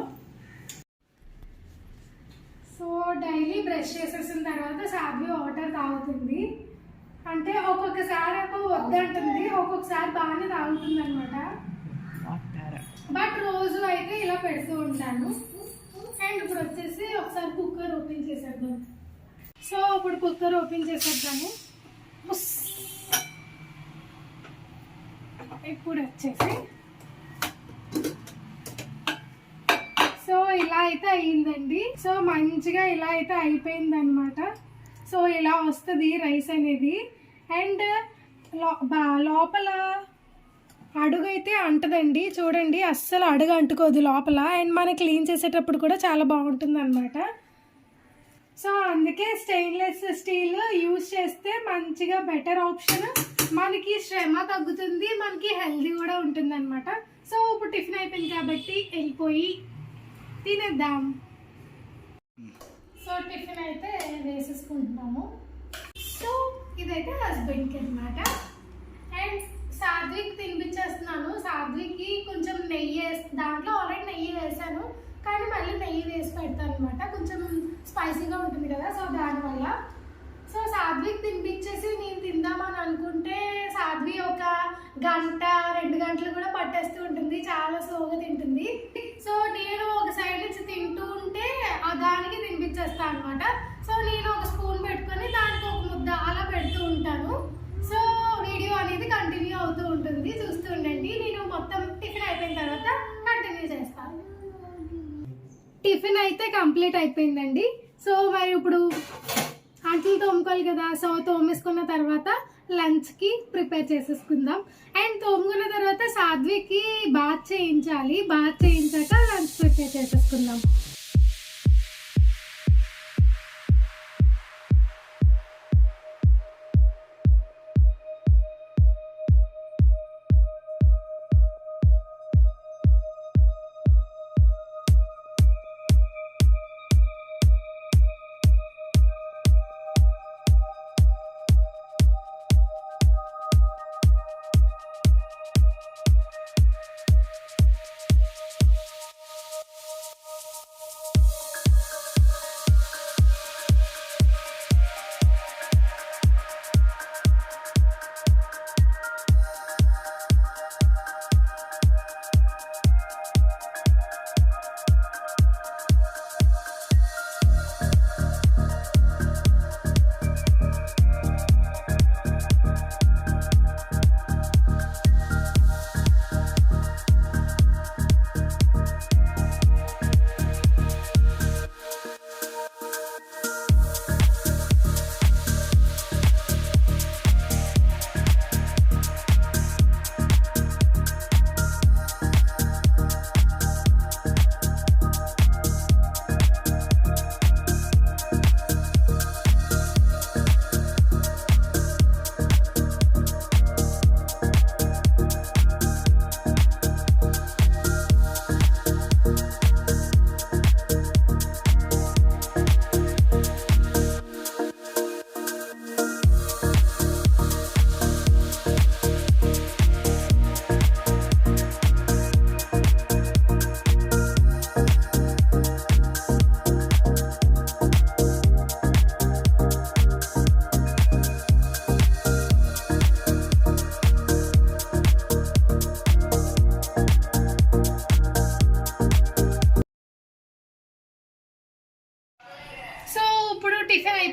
సో డైలీ బ్రష్ చేసేసిన తర్వాత సాధ్వి వాటర్ తాగుతుంది. అంటే ఒక్కొక్కసారి వద్దంటుంది, ఒక్కొక్కసారి బాగానే తాగుతుంది అనమాట. బట్ రోజు అయితే ఇలా పెడుతూ ఉంటాను. అండ్ ఇప్పుడు వచ్చేసి ఒకసారి కుక్కర్ ఓపెన్ చేసేద్దాం. సో ఇప్పుడు కుక్కర్ ఓపెన్ చేసేద్దాము. ఇప్పుడు వచ్చేసి సో ఇలా అయితే అయ్యిందండి. సో మంచిగా ఇలా అయితే అయిపోయింది అనమాట. సో ఇలా వస్తుంది రైస్ అనేది. అండ్ లోపల అడుగు అయితే అంటదండి, చూడండి అస్సలు అడుగు అంటుకోదు లోపల. అండ్ మనం క్లీన్ చేసేటప్పుడు కూడా చాలా బాగుంటుంది అనమాట. సో అందుకే స్టెయిన్లెస్ స్టీల్ యూజ్ చేస్తే మంచిగా బెటర్ ఆప్షన్. మనకి శ్రమ తగ్గుతుంది, మనకి హెల్దీ కూడా ఉంటుంది అనమాట. సో ఇప్పుడు టిఫిన్ అయిపోయింది కాబట్టి వెళ్ళిపోయి తినేద్దాం. సో టిఫిన్ అయితే వేసేసుకుంటున్నాము. సో ఇదైతే హస్బెండ్కి అనమాట. అండ్ సాధ్వికి తినిపించేస్తున్నాను. సాధ్వికి కొంచెం నెయ్యి దాంట్లో ఆల్రెడీ నెయ్యి వేసాను, కానీ మళ్ళీ నెయ్యి వేసి పెడతాను అనమాట. కొంచెం స్పైసీగా ఉంటుంది కదా, సో దానివల్ల. సో సాధ్వికి తినిపించేసి నేను తిందామని అనుకుంటే సాధ్వి ఒక 1-2 గంటలు కూడా పట్టేస్తూ ఉంటుంది, చాలా స్లోగా తింటుంది. సో నేను ఒక సైడ్ నుంచి తింటూ ఉంటే దానికి తినిపించేస్తాను అనమాట. సో నేను ఒక స్పూన్ పెట్టుకొని దానికి ఒక ముద్ద అలా పెడుతూ ఉంటాను. సో వీడియో అనేది కంటిన్యూ అవుతూ ఉంటుంది, చూస్తూ ఉండండి. నేను మొత్తం టిఫిన్ అయిపోయిన తర్వాత కంటిన్యూ చేస్తాను. టిఫిన్ అయితే కంప్లీట్ అయిపోయిందండి. సో మరి ఇప్పుడు అంట్లు తోముకోవాలి కదా. సో తోమేసుకున్న తర్వాత లంచ్కి ప్రిపేర్ చేసేసుకుందాం. అండ్ తోముకున్న తర్వాత సాధ్వికి బాత్ చేయించాలి. బాత్ చేయించాక లంచ్ ప్రిపేర్ చేసేసుకుందాం.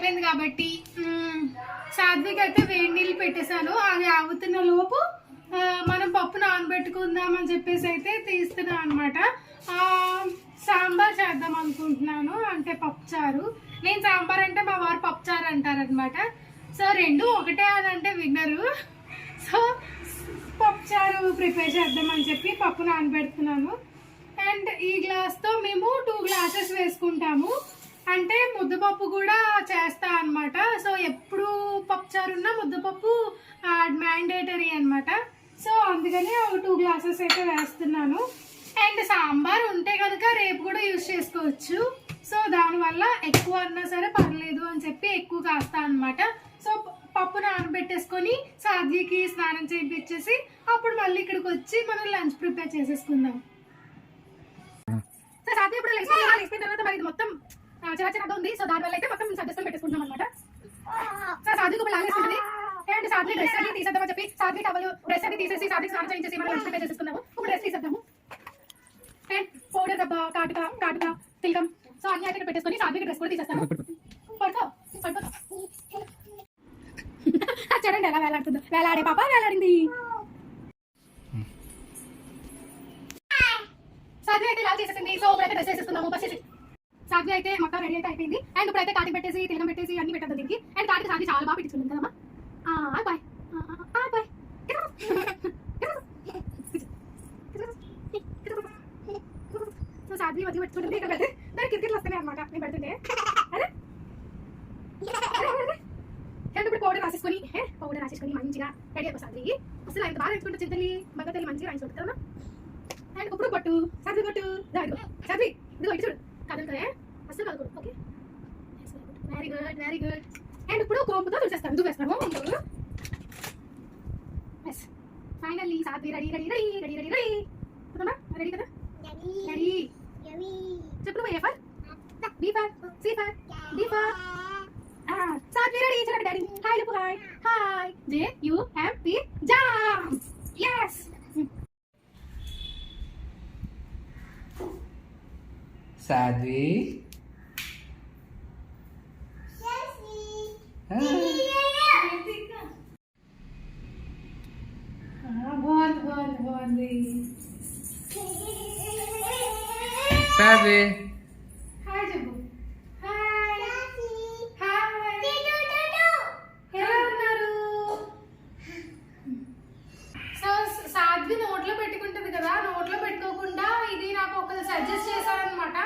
అయిపోయింది కాబట్టి సాత్విక్ అయితే వేడి నీళ్ళు పెట్టేశాను. అది అవుతున్న లోపు మనం పప్పు నానబెట్టుకుందాం అని చెప్పేసి అయితే తీస్తున్నాను అనమాట. సాంబార్ చేద్దాం అనుకుంటున్నాను, అంటే పప్పుచారు. నేను సాంబార్ అంటే మా వారు పప్పుచారు అంటారనమాట. సో రెండు ఒకటే అని అంటే విన్నరు. సో పప్పుచారు ప్రిపేర్ చేద్దాం అని చెప్పి పప్పు నానబెడుతున్నాను. అండ్ ఈ గ్లాస్తో మేము 2 గ్లాసెస్ వేసుకుంటాము. అంటే ముద్దపప్పు కూడా చేస్తా అనమాట. సో ఎప్పుడు పప్పుచారు ఉన్నా ముద్దపప్పు మ్యాండేటరీ అనమాట. సో అందుకని ఒక 2 గ్లాసెస్ అయితే వేస్తున్నాను. అండ్ సాంబార్ ఉంటే కనుక రేపు కూడా యూజ్ చేసుకోవచ్చు. సో దానివల్ల ఎక్కువ అన్నా సరే పర్లేదు అని చెప్పి ఎక్కువ కాస్తా అనమాట. సో పప్పు నానబెట్టేసుకొని సాధ్వికి స్నానం చేయించేసి అప్పుడు మళ్ళీ ఇక్కడికి వచ్చి మనం లంచ్ ప్రిపేర్ చేసేసుకుందాం. సో సాధ్వి ఇప్పుడు లేకపోయిన తర్వాత మరి ఇది మొత్తం చిరాచిరాగా ఉంది. సో దానివల్ల అయితే మొత్తం సర్దేసుకొని పెట్టేసుకుంటాం అనమాట. సో సాధ్వికి ఇప్పుడు లాగేస్తుంది. అండ్ సాధ్వి డ్రెస్ అన్ని తీసేద్దామని చెప్పి సాధ్వి టవల్ డ్రెస్ అన్ని తీసేసి సాధ్వికి స్నానం చేయించేసి మనం లంచ్ ప్రిపేర్ చేసేసుకున్నాము. ఇప్పుడు డ్రెస్ తీసేద్దాము. అండ్ పౌడర్ డబ్బా కాటుక తిలకం సో అన్ని అయితే పెట్టేసుకొని సాధ్వికి డ్రెస్ కూడా తీసేస్తాను. పడుకో చూడండి ఎలా వేలాడుతుందో. వేలాడే పాప వేలాడింది. సాధ్వి అయితే ఇలా చేసేసింది. సో ఇప్పుడైతే డ్రెస్ వేసేస్తున్నాము. బస్ సాధ్వి అయితే మొత్తం రెడీ అయితే అయిపోయింది. అండ్ ఇప్పుడైతే కాటి పెట్టేసి తిలకం పెట్టేసి అన్ని పెట్టద్దు దీనికి. అండ్ కాటికి సాధ్వి చాలా బాగా పెట్టించుకుంది కదమ్మా. Bye bye. సో సాధ్వి మధ్య పెట్టుకుంటుంది. ఇక్కడ పెడితే దానికి క్రికెట్లు వస్తున్నాయి అనమాట నేను పెడుతుంటే. అరే అండ్ ఇప్పుడు పౌడర్ రాసేసుకొని మంచిగా రెడీ అయిపోతుంది. అసలు ఎంత బాగా రాసుకుంటే చింతలి మగతల్లి మంచిగా రాసుకుంటుంది కదా. అండ్ ఇప్పుడు పట్టు సాధ్వి పట్టు సాధ్వి ఇదిగో ఇటు చూడు కదలే అసలు కదలకూడదు. Okay very good. అండ్ ఇప్పుడు కోంపుతో చూసేస్తాము. Yes finally Sadhvi ready ready కదా. రెడీ చెప్పు నువ్వు. A for B for C for D for Sadhvi ready. చూడండి డాడీ హాయ్ లుపు hi J U M P jump. yes Sadhvi బాగుంది. సాధ్వి హాయ్ చెప్పు. హాయ్ ఎలా ఉన్నారు? సో సాధ్వి నోట్లో పెట్టుకుంటుంది కదా. నోట్లో పెట్టుకోకుండా ఇది నాకు ఒకరు సజెస్ట్ చేశారనమాట.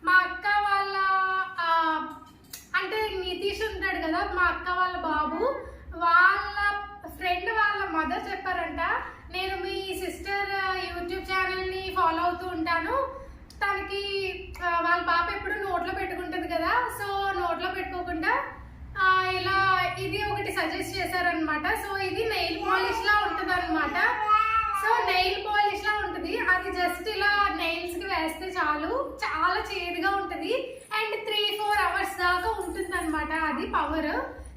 మా అక్క వాళ్ళ అంటే నితీష్ ఉంటాడు కదా, మా అక్క వాళ్ళ బాబు వాళ్ళ ఫ్రెండ్ వాళ్ళ మదర్ చెప్పారంట. నేను మీ సిస్టర్ యూట్యూబ్ ఛానల్ని ఫాలో అవుతూ ఉంటాను, తనకి వాళ్ళ పాప ఎప్పుడు నోట్లో పెట్టుకుంటుంది కదా, సో నోట్లో పెట్టుకోకుండా ఇలా ఇది ఒకటి సజెస్ట్ చేశారనమాట. సో ఇది నెయిల్ పాలిష్ లా ఉంటుంది అనమాట. సో నెయిల్ పాలిష్ లా ఉంటుంది. అది జస్ట్ ఇలా నెయిల్స్ కి వేస్తే చాలు, చాలా చేదుగా ఉంటుంది. అండ్ 3-4 అవర్స్ దాకా ఉంటుంది అనమాట అది పవర్.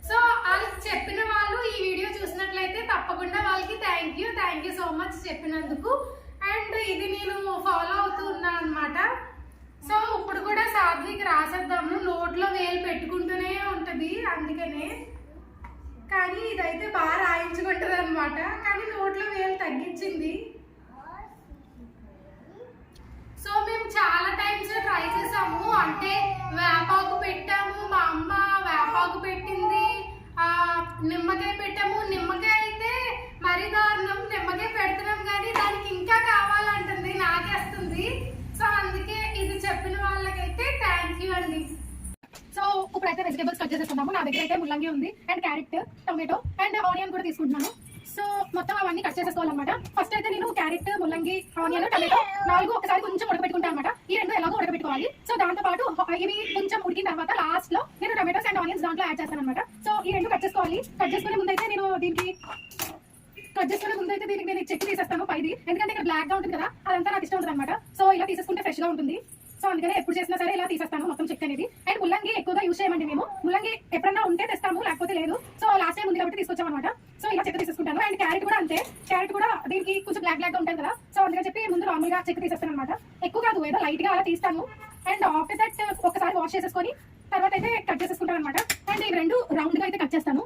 సో వాళ్ళకి చెప్పిన వాళ్ళు ఈ వీడియో చూసినట్లయితే తప్పకుండా వాళ్ళకి థ్యాంక్ యూ సో మచ్ చెప్పినందుకు. అండ్ ఇది నేను ఫాలో అవుతూ ఉన్నాను అనమాట. సో ఇప్పుడు కూడా సాధ్వికి రాసేద్దాము. నోట్లో వేలు పెట్టుకుంటూనే ఉంటుంది అందుకనే. కానీ ఇదైతే బాగా రాయించుకుంటుంది అనమాట. కానీ నోట్లో వేలు తగ్గించింది. సో మేము చాలా టైమ్స్ ట్రై చేసాము. అంటే వేపాకు పెట్టాము, మా అమ్మ వేపాకు పెట్టింది, నిమ్మకాయ పెట్టాము. నిమ్మకాయ అయితే మరీ దారుణం. నిమ్మకాయ పెడుతున్నాం కానీ దానికి ఇంకా కావాలంటుంది, నాకేస్తుంది. సో అందుకే ఇది చెప్పిన వాళ్ళకైతే థ్యాంక్ యూ అండి. సో ఇప్పుడైతే వెజిటేబుల్స్ కట్ చేసేసుకున్నాము. నా దగ్గర అయితే ముల్లంగి ఉంది, and carrot, tomato and onion కూడా తీసుకుంటున్నాను. సో మొత్తం అవన్నీ కట్ చేసేసుకోవాలన్నమాట. ఫస్ట్ అయితే నేను క్యారెట్, ముల్లంగి, ఆనియన్, టొమాటో 4 ఒకసారి కొంచెం ఉడకబెట్టుకుంటాను అనమాట. ఈ 2 ఎలాగో ఉడకబెట్టుకోవాలి. సో దాంతో పాటు ఇవి కొంచెం ఉడికిన తర్వాత లాస్ట్ లో నేను టొమాటోస్ అండ్ ఆనియన్స్ దాంట్లో యాడ్ చేస్తాను అనమాట. సో ఈ 2 కట్ చేసుకోవాలి. కట్ చేసుకునే ముందైతే నేను దీనికి నేను చెక్ తీసేస్తాను పైది, ఎందుకంటే ఇక్కడ బ్లాక్ గా ఉంటుంది కదా, అదంతా నాకు ఇష్టం ఉంటుంది అనమాట. సో ఇలా తీసేసుకుంటే ఫ్రెష్ గా ఉంటుంది. సో అందుకనే ఎప్పుడు చేసినా సరే ఇలా తీసేస్తాను మొత్తం చెక్ అనేది. అండ్ ముల్లంగి ఎక్కువగా యూజ్ చేయమండి మేము. ముల్లంగి ఎప్పుడన్నా ఉంటే తెస్తాము, లేకపోతే లేదు. సో లాస్ట్ టైం ఉంది కాబట్టి తీసుకొచ్చాం అనమాట. సో ఇలా చెక్ తీసేసుకుంటాను. అండ్ క్యారెట్ కూడా అంతే. క్యారెట్ కూడా దీనికి కొంచెం బ్లాక్ గా ఉంటుంది కదా, సో అందుకని చెప్పి ముందు నార్మల్ గా చెక్ తీసేస్తాను అనమాట. ఎక్కువ కాదు, ఏదో లైట్ గా అలా తీస్తాను. అండ్ ఆఫ్టర్ దట్ ఒకసారి వాష్ చేసేసుకొని తర్వాత అయితే కట్ చేసేసుకుంటాను అనమాట. అండ్ ఈ రెండు రౌండ్గా అయితే కట్ చేస్తాను.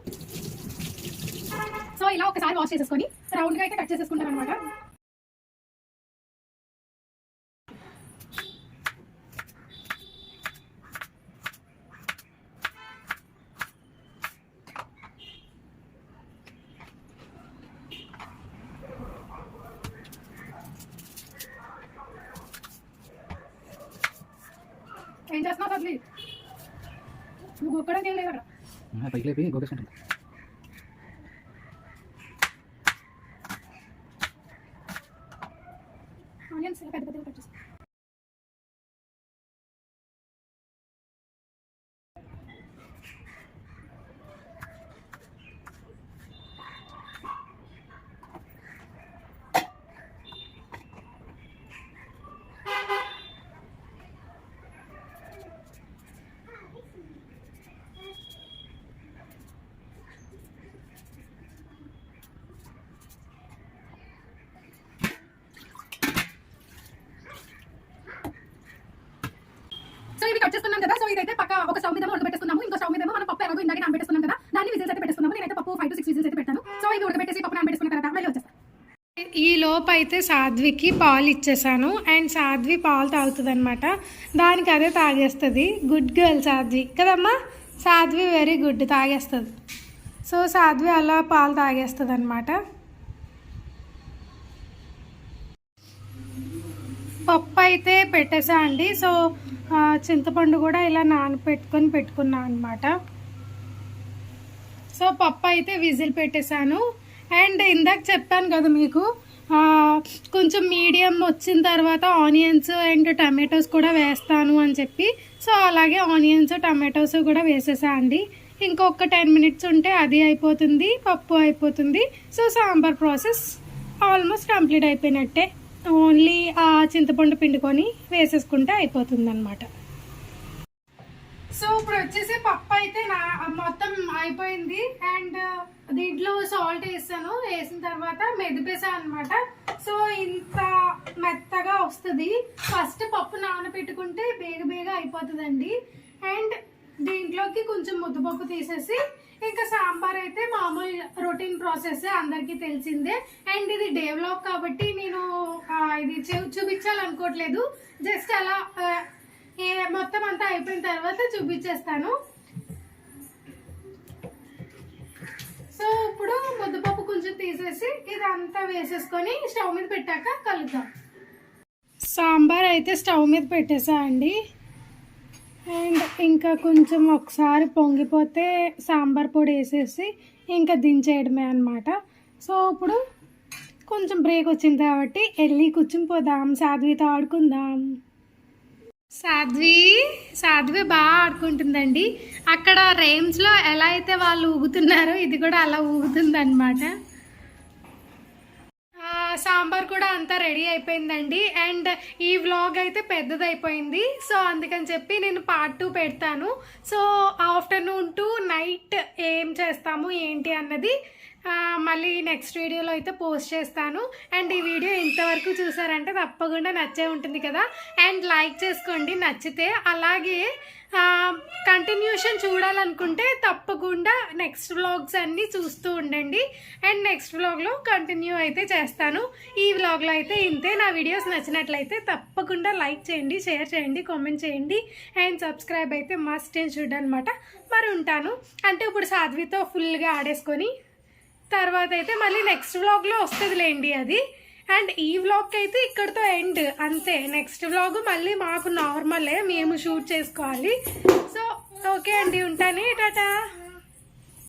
సో ఇలా ఒకసారి వాష్ చేసేసుకొని రౌండ్గా అయితే కట్ చేసేసుకుంటాను అనమాట. ఏం చేస్తున్నావు అసలు? నువ్వు ఒక్కడే ఏం లేదు అక్కడ. పైకి లేపి గోకేసుకుంటుంది. ఆనియన్స్ పెద్ద పెద్దగా కట్ చేస్తాను. సో ఇవి కట్ చేసుకున్నాం కదా. సో ఇదైతే పక్క ఒక స్టవ్ మీద ఉడకబెట్టుకున్నాము. ఇంకో స్టవ్ మీద మనం పప్పు ఎలాగో ఇందాక నానబెట్టుకున్నాం కదా, దాన్ని విజిల్స్ అయితే పెట్టేసుకున్నాము. నేనైతే పప్పు 5 to 6 విజిల్స్ అయితే పెట్టాను. సో ఇవి ఉడకబెట్టేసి పప్పు నానబెట్టుకున్న తర్వాత మళ్ళీ వచ్చేస్తాను. ఈ లోపు అయితే సాధ్వికి పాలు ఇచ్చేసాను. అండ్ సాధ్వి పాలు తాగుతుంది అనమాట. దానికి అదే తాగేస్తుంది. గుడ్ గర్ల్ సాధ్వి కదమ్మా. సాధ్వి వెరీ గుడ్, తాగేస్తుంది. సో సాధ్వి అలా పాలు తాగేస్తుంది అనమాట. పప్పు అయితే పెట్టేసా అండి. సో చింతపండు కూడా ఇలా పెట్టుకున్నా అనమాట. సో పప్పు అయితే విజిల్ పెట్టేశాను. అండ్ ఇందాక చెప్పాను కదా మీకు, కొంచెం మీడియం వచ్చిన తర్వాత ఆనియన్స్ అండ్ టమాటోస్ కూడా వేస్తాను అని చెప్పి. సో అలాగే ఆనియన్స్ టమాటోస్ కూడా వేసేసా అండి. ఇంకొక 10 minutes ఉంటే అది అయిపోతుంది, పప్పు అయిపోతుంది. So sambar process almost complete అయిపోయినట్టే. ఓన్లీ ఆ చింతపండు పిండుకొని వేసేసుకుంటే అయిపోతుంది అనమాట. సో ఇప్పుడు వచ్చేసి పప్పు అయితే మొత్తం అయిపోయింది. అండ్ దీంట్లో సాల్ట్ వేసాను. వేసిన తర్వాత మెదిపేసాను అనమాట. సో ఇంత మెత్తగా వస్తుంది. ఫస్ట్ పప్పు నానబెట్టుకుంటే బేగ అయిపోతుందండి. అండ్ దీంట్లోకి కొంచెం ముద్దపప్పు తీసేసి ఇంకా సాంబార్ అయితే మామూలు రొటీన్ ప్రాసెస్ అందరికీ తెలిసిందే. అండ్ ఇది డే వ్లాగ్ కాబట్టి నేను ఇది చూపించాలనుకోవట్లేదు. జస్ట్ అలా మొత్తం అంతా అయిపోయిన తర్వాత చూపించేస్తాను. సో ఇప్పుడు ముద్దపప్పు కొంచెం తీసేసి ఇదంతా వేసేసుకొని స్టవ్ మీద పెట్టాక కలుద్దాం. సాంబార్ అయితే స్టవ్ మీద పెట్టేసా అండి. అండ్ ఇంకా కొంచెం ఒకసారి పొంగిపోతే సాంబార్ పొడి వేసేసి ఇంకా దించేయడమే అనమాట. సో ఇప్పుడు కొంచెం బ్రేక్ వచ్చింది కాబట్టి వెళ్ళి కూర్చుని పోదాం, సాధ్వితో ఆడుకుందాం. సాధ్వి బాగా ఆడుకుంటుందండి. అక్కడ రేమ్స్లో ఎలా అయితే వాళ్ళు ఊగుతున్నారో ఇది కూడా అలా ఊగుతుంది అనమాట. సాంబార్ కూడా అంతా రెడీ అయిపోయిందండి. అండ్ ఈ వ్లాగ్ అయితే పెద్దదైపోయింది. సో అందుకని చెప్పి నేను part 2 పెడతాను. సో ఆఫ్టర్నూన్ టు నైట్ ఏం చేస్తాము ఏంటి అన్నది మళ్ళీ నెక్స్ట్ వీడియోలో అయితే పోస్ట్ చేస్తాను. అండ్ ఈ వీడియో ఇంతవరకు చూసారంటే తప్పకుండా నచ్చే ఉంటుంది కదా. అండ్ లైక్ చేసుకోండి నచ్చితే. అలాగే కంటిన్యూషన్ చూడాలనుకుంటే తప్పకుండా నెక్స్ట్ వ్లాగ్స్ అన్నీ చూస్తూ ఉండండి. అండ్ నెక్స్ట్ వ్లాగ్లో కంటిన్యూ అయితే చేస్తాను. ఈ వ్లాగ్లో అయితే ఇంతే. నా వీడియోస్ నచ్చినట్లయితే తప్పకుండా లైక్ చేయండి, షేర్ చేయండి, కామెంట్ చేయండి. అండ్ సబ్స్క్రైబ్ అయితే మస్ట్ అండ్ షుడ్ అనమాట. మరి ఉంటాను. అంటే ఇప్పుడు సాధ్వితో ఫుల్గా ఆడేసుకొని తర్వాత అయితే మళ్ళీ నెక్స్ట్ వ్లాగ్లో వస్తుందిలేండి అది. అండ్ ఈ వ్లాగ్కి అయితే ఇక్కడితో ఎండ్ అంతే. నెక్స్ట్ వ్లాగ్ మళ్ళీ మాకు నార్మలే, మేము షూట్ చేసుకోవాలి. సో ఓకే అండి, ఉంటాను. టాటా.